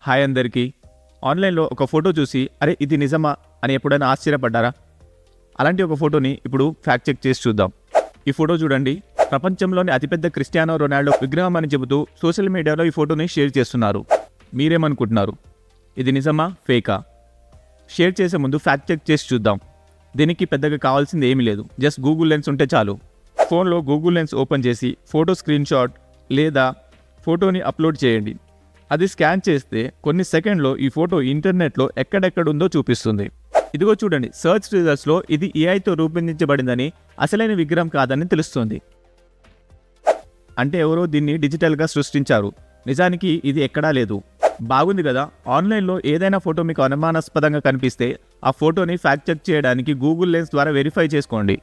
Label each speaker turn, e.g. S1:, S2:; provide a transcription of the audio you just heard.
S1: Hi అందరికీ. ఆన్లైన్లో ఒక ఫోటో చూసి అరే ఇది నిజమా అని ఎప్పుడైనా ఆశ్చర్యపడ్డారా? అలాంటి ఒక ఫోటోని ఇప్పుడు ఫ్యాక్ట్ చెక్ చేసి చూద్దాం. ఈ ఫోటో చూడండి. ప్రపంచంలోని అతిపెద్ద క్రిస్టియానో రొనాల్డో విగ్రహం అని చెబుతూ సోషల్ మీడియాలో ఈ ఫోటోని షేర్ చేస్తున్నారు. మీరేమనుకుంటున్నారు? ఇది నిజమా ఫేకా? షేర్ చేసే ముందు ఫ్యాక్ట్ చెక్ చేసి చూద్దాం. దీనికి పెద్దగా కావాల్సింది ఏమీ లేదు. జస్ట్ గూగుల్ లెన్స్ ఉంటే చాలు. ఫోన్లో గూగుల్ లెన్స్ ఓపెన్ చేసి ఫోటో స్క్రీన్ షాట్ లేదా ఫోటోని అప్లోడ్ చేయండి. అది స్కాన్ చేస్తే కొన్ని సెకండ్లో ఈ ఫోటో ఇంటర్నెట్లో ఎక్కడెక్కడుందో చూపిస్తుంది. ఇదిగో చూడండి, సర్చ్ రిజల్ట్స్లో ఇది ఏఐతో రూపొందించబడిందని, అసలైన విగ్రహం కాదని తెలుస్తుంది. అంటే ఎవరో దీన్ని డిజిటల్గా సృష్టించారు. నిజానికి ఇది ఎక్కడా లేదు. బాగుంది కదా? ఆన్లైన్లో ఏదైనా ఫోటో మీకు అనుమానాస్పదంగా కనిపిస్తే ఆ ఫోటోని ఫ్యాక్ట్ చెక్ చేయడానికి గూగుల్ లెన్స్ ద్వారా వెరిఫై చేసుకోండి.